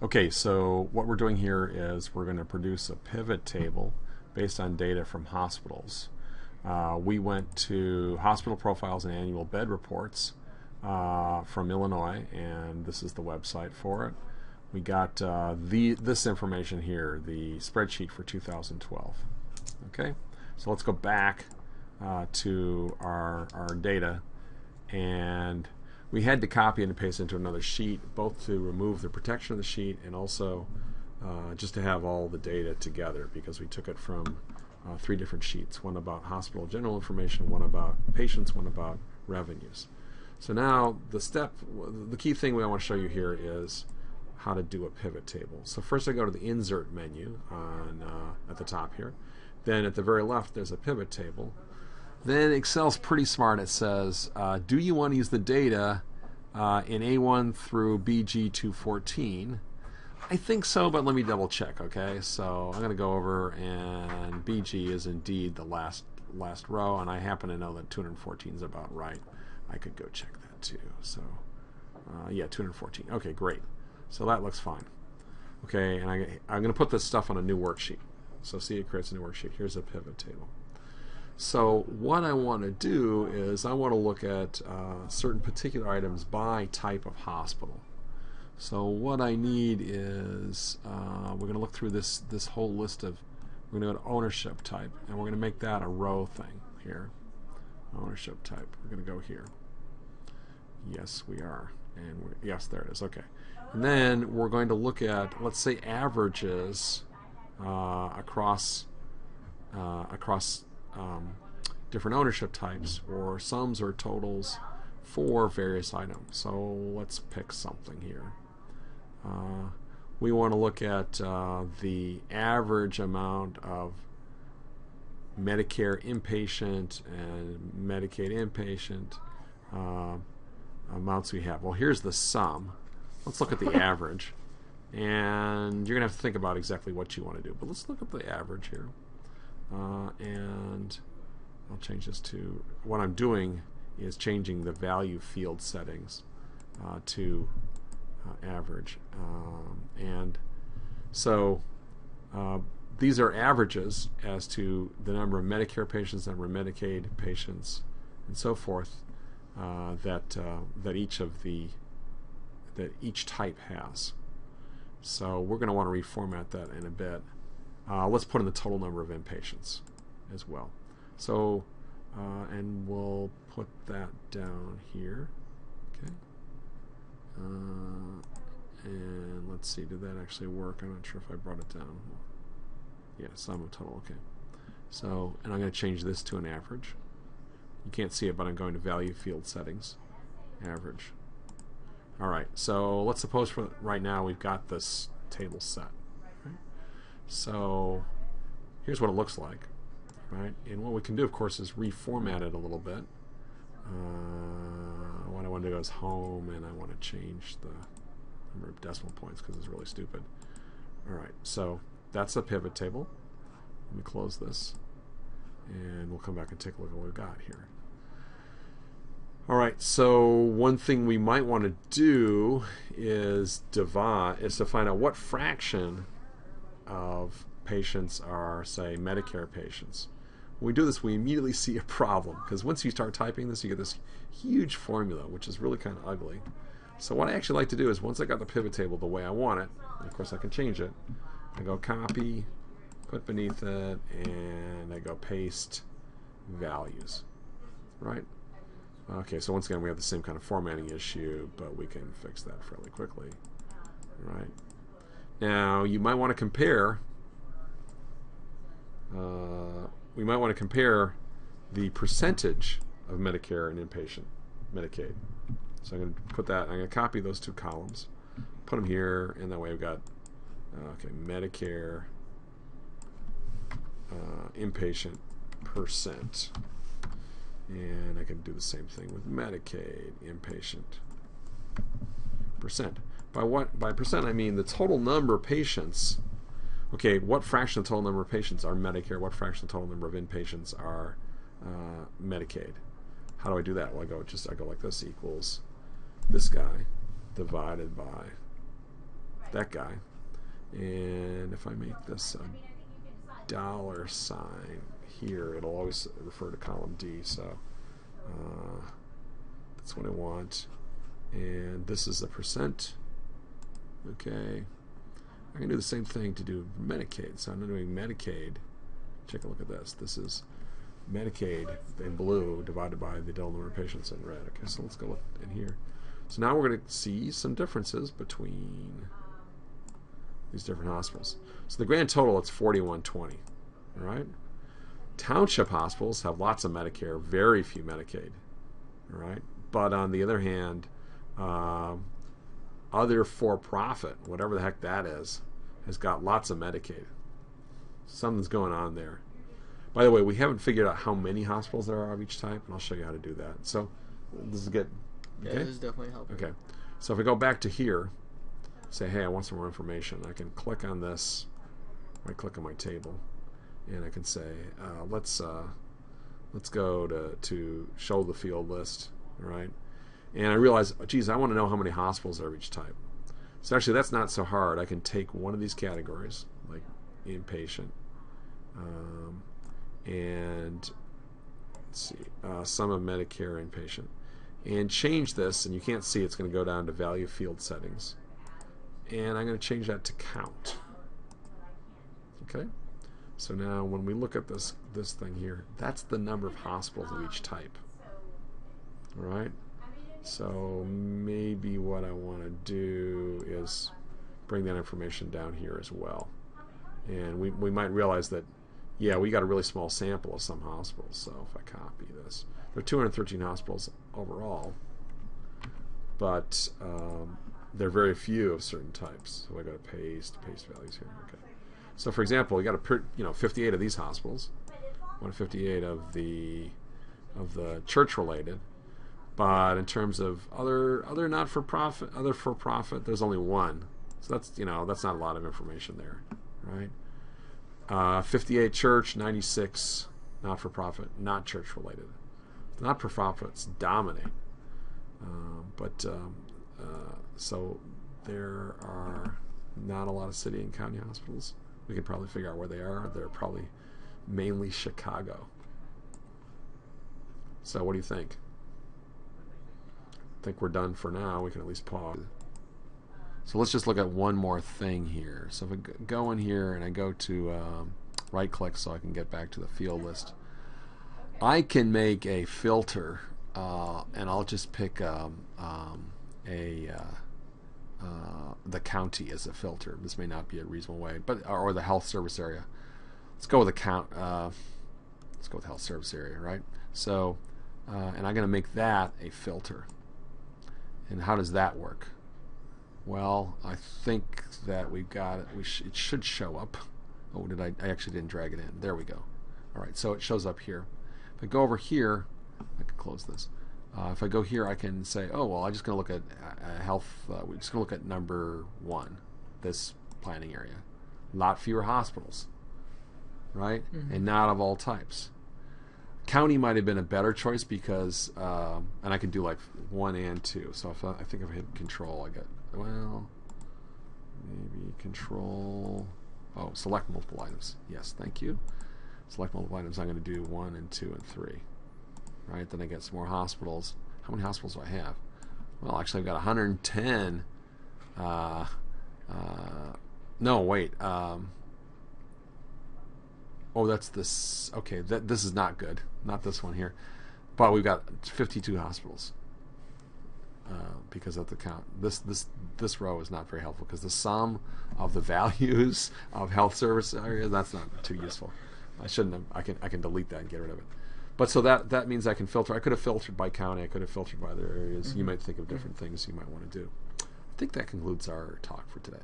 Okay, so what we're doing here is we're going to produce a pivot table based on data from hospitals. We went to Hospital Profiles and Annual Bed Reports from Illinois, and this is the website for it. We got this information here, the spreadsheet for 2012. Okay, so let's go back to our data, and we had to copy and paste into another sheet, both to remove the protection of the sheet and also just to have all the data together, because we took it from 3 different sheets, one about hospital general information, one about patients, one about revenues. So now the key thing we want to show you here is how to do a pivot table. So first I go to the insert menu at the top here. Then at the very left there's a pivot table. Then Excel's pretty smart. It says, do you want to use the data in A1 through BG214? I think so, but let me double check, okay? So I'm going to go over, and BG is indeed the last row, and I happen to know that 214 is about right. I could go check that too. So yeah, 214. Okay, great. So that looks fine. Okay, and I'm going to put this stuff on a new worksheet. So see, it creates a new worksheet. Here's a pivot table. So what I want to do is I want to look at certain particular items by type of hospital. So what I need is we're going to look through this whole list of, we're going to go to ownership type, and we're going to make that a row thing here. Ownership type. We're going to go here. Yes, we are. And yes, there it is. Okay. And then we're going to look at, let's say, averages across different ownership types, or sums or totals for various items. So let's pick something here. We want to look at the average amount of Medicare inpatient and Medicaid inpatient amounts we have. Well, here's the sum. Let's look at the average. And you're going to have to think about exactly what you want to do. But let's look at the average here. And I'll change this to, what I'm doing is changing the value field settings to average. And so these are averages as to the number of Medicare patients, number of Medicaid patients, and so forth that each type has. So we're going to want to reformat that in a bit. Let's put in the total number of inpatients as well. So, and we'll put that down here. Okay. And let's see, did that actually work? I'm not sure if I brought it down. Yeah, sum of total. Okay. So, and I'm going to change this to an average. You can't see it, but I'm going to value field settings, average. All right. So let's suppose for right now we've got this table set. Right? So here's what it looks like. Right, and what we can do, of course, is reformat it a little bit. What I want to do is home, and I want to change the number of decimal points because it's really stupid. All right, so that's a pivot table. Let me close this, and we'll come back and take a look at what we've got here. All right, so one thing we might want to do is to find out what fraction of patients are, say, Medicare patients. When we do this, we immediately see a problem, because once you start typing this, you get this huge formula, which is really kind of ugly. So what I actually like to do is, once I got the pivot table the way I want it, and of course I can change it, I go copy, put beneath it, and I go paste values. Right? Okay, so once again we have the same kind of formatting issue, but we can fix that fairly quickly. Right? Now you might want to compare the percentage of Medicare and inpatient Medicaid. So I'm going to put that, I'm going to copy those 2 columns, put them here, and that way I've got okay, Medicare inpatient percent. And I can do the same thing with Medicaid inpatient percent. By percent I mean the total number of patients. Okay, what fraction of the total number of patients are Medicare? What fraction of the total number of inpatients are Medicaid? How do I do that? Well, I go like this, equals this guy divided by that guy. And if I make this a $sign here, it'll always refer to column D. So that's what I want. And this is the percent. Okay. I can do the same thing to do Medicaid. So I'm doing Medicaid. Take a look at this. This is Medicaid in blue divided by the total number of patients in red. Okay, so let's go look in here. So now we're going to see some differences between these different hospitals. So the grand total, it's 4120. All right. Township hospitals have lots of Medicare, very few Medicaid. All right. But on the other hand, other for-profit, whatever the heck that is, has got lots of Medicaid. Something's going on there. By the way, we haven't figured out how many hospitals there are of each type, and I'll show you how to do that. So this is good. Okay? Yeah, this is definitely helpful. Okay. So if I go back to here, say, hey, I want some more information, I can click on this, right-click on my table, and I can say, let's go to show the field list, all right? And I realize, geez, I want to know how many hospitals are of each type. So actually, that's not so hard. I can take one of these categories, like inpatient, and let's see, some of Medicare inpatient, and change this, and you can't see it's going to go down to value field settings. And I'm going to change that to count. Okay? So now when we look at this thing here, that's the number of hospitals of each type. All right? So maybe what I want to do is bring that information down here as well. And we might realize that, yeah, we got a really small sample of some hospitals. So if I copy this, there are 213 hospitals overall, but there are very few of certain types. So I got to paste values here. Okay. So for example, you got 58 of these hospitals, 158 of the church-related. But in terms of other not-for-profit, other for-profit, there's only one. So that's not a lot of information there, right? 58 church, 96 not-for-profit, not church-related. Not-for-profits dominate, so there are not a lot of city and county hospitals. We could probably figure out where they are. They're probably mainly Chicago. So what do you think? I think we're done for now. We can at least pause. So let's just look at one more thing here. So if I go in here and I go to right click so I can get back to the field list, I can make a filter, and I'll just pick the county as a filter. This may not be a reasonable way, but or the health service area. Let's go with let's go with health service area, right? So, and I'm going to make that a filter. And how does that work? Well, I think that we've got it. It should show up. Oh, I actually didn't drag it in. There we go. All right, so it shows up here. If I go over here, I can close this. If I go here, I can say, oh, well, I'm just going to look at health. We're just going to look at number 1, this planning area. A lot fewer hospitals, right? Mm-hmm. And not of all types. County might have been a better choice because, and I can do like 1 and 2. So I think if I hit Control, I get, well, maybe Control. Oh, select multiple items. Yes, thank you. Select multiple items. I'm going to do 1 and 2 and 3. Right, then I get some more hospitals. How many hospitals do I have? Well, actually, I've got 110. No, wait. Oh, that's this. Okay, this is not good. Not this one here. But we've got 52 hospitals because of the count. This row is not very helpful because the sum of the values of health service areas, that's not too useful. I shouldn't have. I can delete that and get rid of it. But so that means I can filter. I could have filtered by county. I could have filtered by other areas. Mm-hmm. You might think of different things you might want to do. I think that concludes our talk for today.